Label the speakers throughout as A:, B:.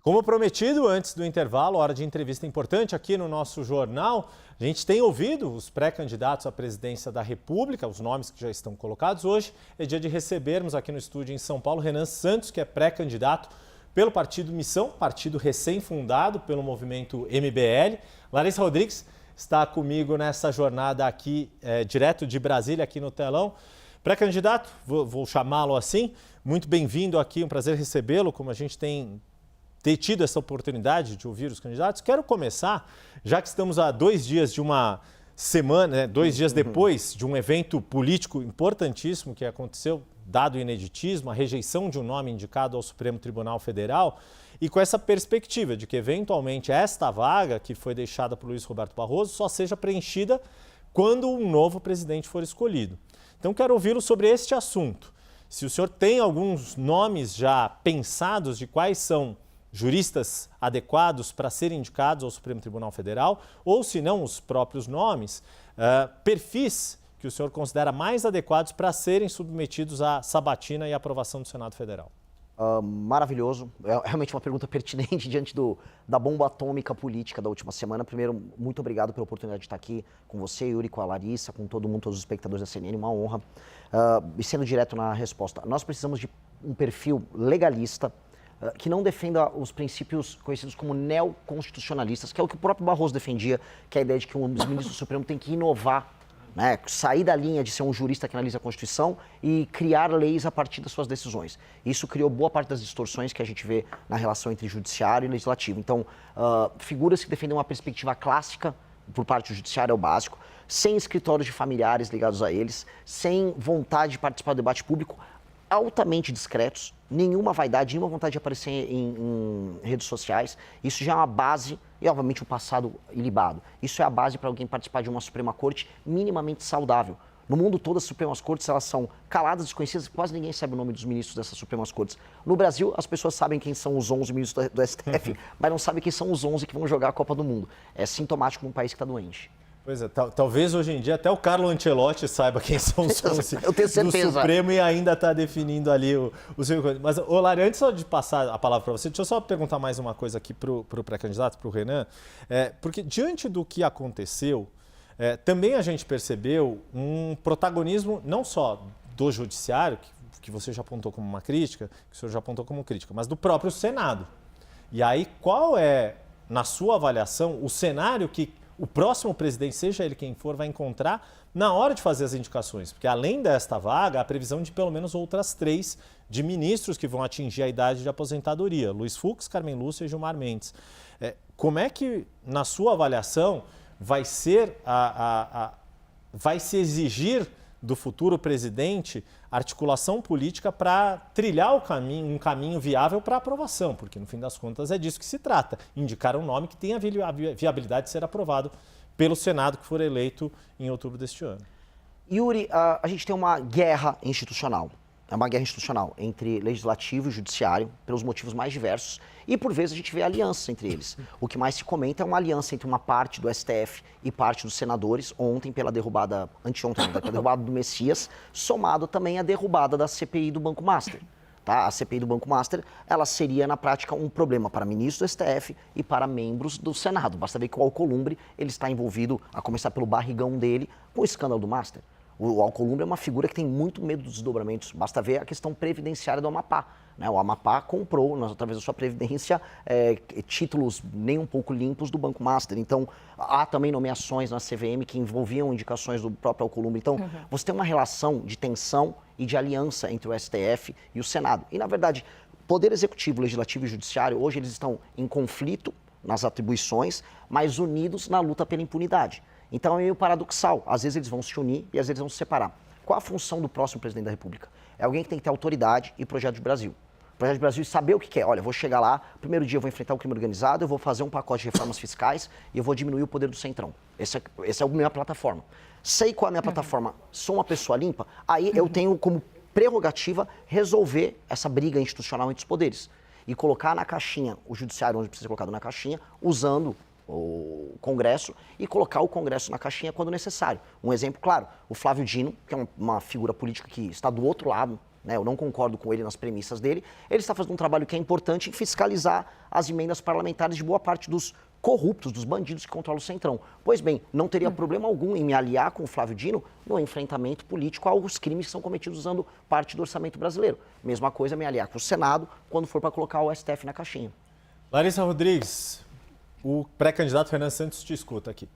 A: Como prometido, antes do intervalo, hora de entrevista importante aqui no nosso jornal. A gente tem ouvido os pré-candidatos à presidência da República, os nomes que já estão colocados. Hoje é dia de recebermos aqui no estúdio em São Paulo Renan Santos, que é pré-candidato pelo Partido Missão, partido recém-fundado pelo movimento MBL. Larissa Rodrigues está comigo nessa jornada aqui, direto de Brasília, aqui no telão. Pré-candidato, vou chamá-lo assim, muito bem-vindo aqui, um prazer recebê-lo, como a gente tem tido essa oportunidade de ouvir os candidatos. Quero começar, já que estamos a 2 dias de uma semana, 2 dias depois de um evento político importantíssimo que aconteceu, dado o ineditismo, a rejeição de um nome indicado ao Supremo Tribunal Federal, e com essa perspectiva de que, eventualmente, esta vaga que foi deixada por Luiz Roberto Barroso só seja preenchida quando um novo presidente for escolhido. Então, quero ouvi-lo sobre este assunto. Se o senhor tem alguns nomes já pensados de quais são juristas adequados para serem indicados ao Supremo Tribunal Federal, ou se não os próprios nomes, perfis que o senhor considera mais adequados para serem submetidos à sabatina e aprovação do Senado Federal.
B: Maravilhoso, é realmente uma pergunta pertinente diante da bomba atômica política da última semana. Primeiro, muito obrigado pela oportunidade de estar aqui com você, Yuri, com a Larissa, com todo mundo, todos os espectadores da CNN, uma honra. E sendo direto na resposta, nós precisamos de um perfil legalista, que não defenda os princípios conhecidos como neoconstitucionalistas, que é o que o próprio Barroso defendia, que é a ideia de que um dos ministros do Supremo tem que inovar, né? Sair da linha de ser um jurista que analisa a Constituição e criar leis a partir das suas decisões. Isso criou boa parte das distorções que a gente vê na relação entre judiciário e legislativo. Então, figuras que defendem uma perspectiva clássica por parte do judiciário é o básico, sem escritórios de familiares ligados a eles, sem vontade de participar do debate público, altamente discretos, nenhuma vaidade, nenhuma vontade de aparecer em redes sociais. Isso já é uma base, e obviamente o passado ilibado. Isso é a base para alguém participar de uma Suprema Corte minimamente saudável. No mundo todo, as Supremas Cortes elas são caladas, desconhecidas, quase ninguém sabe o nome dos ministros dessas Supremas Cortes. No Brasil, as pessoas sabem quem são os 11 ministros do STF, mas não sabem quem são os 11 que vão jogar a Copa do Mundo. É sintomático num país que está doente.
A: Pois é, talvez hoje em dia até o Carlo Ancelotti saiba quem são os 11
B: Eu tenho certeza.
A: do Supremo e ainda está definindo ali o seu... Mas, Lari, antes só de passar a palavra para você, deixa eu só perguntar mais uma coisa aqui para o pré-candidato, para o Renan, porque diante do que aconteceu, também a gente percebeu um protagonismo não só do judiciário, que você já apontou como uma crítica, que o senhor já apontou como crítica, mas do próprio Senado. E aí, qual é, na sua avaliação, o cenário que o próximo presidente, seja ele quem for, vai encontrar na hora de fazer as indicações? Porque além desta vaga, há a previsão de pelo menos outras 3 de ministros que vão atingir a idade de aposentadoria. Luiz Fux, Carmen Lúcia e Gilmar Mendes. Como é que, na sua avaliação, vai ser vai se exigir do futuro presidente articulação política para trilhar um caminho viável para aprovação, porque no fim das contas é disso que se trata, indicar um nome que tenha a viabilidade de ser aprovado pelo Senado que for eleito em outubro deste ano.
B: Yuri, a gente tem uma guerra institucional. É uma guerra institucional entre legislativo e judiciário, pelos motivos mais diversos, e por vezes a gente vê alianças entre eles. O que mais se comenta é uma aliança entre uma parte do STF e parte dos senadores, ontem pela derrubada, anteontem, pela derrubada do Messias, somado também à derrubada da CPI do Banco Master. Tá? A CPI do Banco Master, ela seria na prática um problema para ministros do STF e para membros do Senado. Basta ver que o Alcolumbre ele está envolvido, a começar pelo barrigão dele, com o escândalo do Master. O Alcolumbre é uma figura que tem muito medo dos desdobramentos. Basta ver a questão previdenciária do Amapá. Né? O Amapá comprou, através da sua previdência, títulos nem um pouco limpos do Banco Master. Então, há também nomeações na CVM que envolviam indicações do próprio Alcolumbre. Então, você tem uma relação de tensão e de aliança entre o STF e o Senado. E, na verdade, Poder Executivo, Legislativo e Judiciário, hoje eles estão em conflito nas atribuições, mas unidos na luta pela impunidade. Então é meio paradoxal. Às vezes eles vão se unir e às vezes eles vão se separar. Qual a função do próximo presidente da República? É alguém que tem que ter autoridade e projeto de Brasil. Projeto de Brasil e saber o que quer. Olha, eu vou chegar lá, primeiro dia eu vou enfrentar o crime organizado, eu vou fazer um pacote de reformas fiscais e eu vou diminuir o poder do Centrão. Essa é a minha plataforma. Sei qual é a minha plataforma, sou uma pessoa limpa, aí eu tenho como prerrogativa resolver essa briga institucional entre os poderes. E colocar na caixinha, o judiciário onde precisa ser colocado na caixinha, usando o Congresso e colocar o Congresso na caixinha quando necessário. Um exemplo claro, o Flávio Dino, que é uma figura política que está do outro lado né? Eu não concordo com ele nas premissas dele. Ele está fazendo um trabalho que é importante em fiscalizar as emendas parlamentares de boa parte dos corruptos, dos bandidos que controlam o Centrão. Pois bem, não teria problema algum em me aliar com o Flávio Dino no enfrentamento político aos crimes que são cometidos usando parte do orçamento brasileiro. Mesma coisa me aliar com o Senado quando for para colocar o STF na caixinha.
A: Larissa Rodrigues, o pré-candidato Renan Santos te escuta aqui.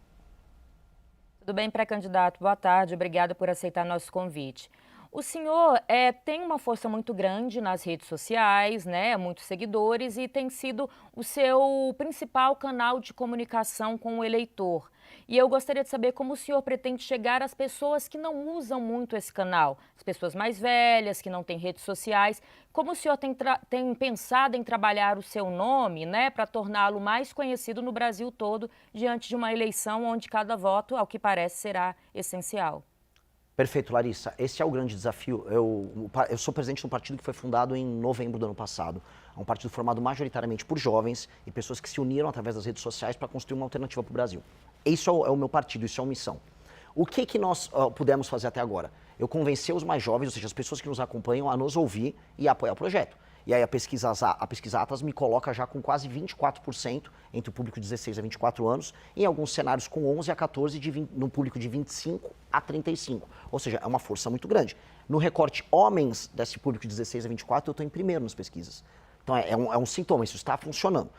C: Tudo bem, pré-candidato? Boa tarde, obrigada por aceitar nosso convite. O senhor tem uma força muito grande nas redes sociais, né? Muitos seguidores e tem sido o seu principal canal de comunicação com o eleitor. E eu gostaria de saber como o senhor pretende chegar às pessoas que não usam muito esse canal, as pessoas mais velhas, que não têm redes sociais. Como o senhor tem pensado em trabalhar o seu nome, né, para torná-lo mais conhecido no Brasil todo, diante de uma eleição onde cada voto, ao que parece, será essencial?
B: Perfeito, Larissa. Esse é o grande desafio. Eu sou presidente de um partido que foi fundado em novembro do ano passado. É um partido formado majoritariamente por jovens e pessoas que se uniram através das redes sociais para construir uma alternativa para o Brasil. Isso é o meu partido, isso é uma missão. O que nós pudemos fazer até agora? Eu convenci os mais jovens, ou seja, as pessoas que nos acompanham, a nos ouvir e a apoiar o projeto. E aí a pesquisa Atas me coloca já com quase 24% entre o público de 16 a 24 anos, em alguns cenários com 11 a 14, no público de 25 a 35. Ou seja, é uma força muito grande. No recorte homens desse público de 16 a 24, eu estou em primeiro nas pesquisas. Então é um sintoma, isso está funcionando.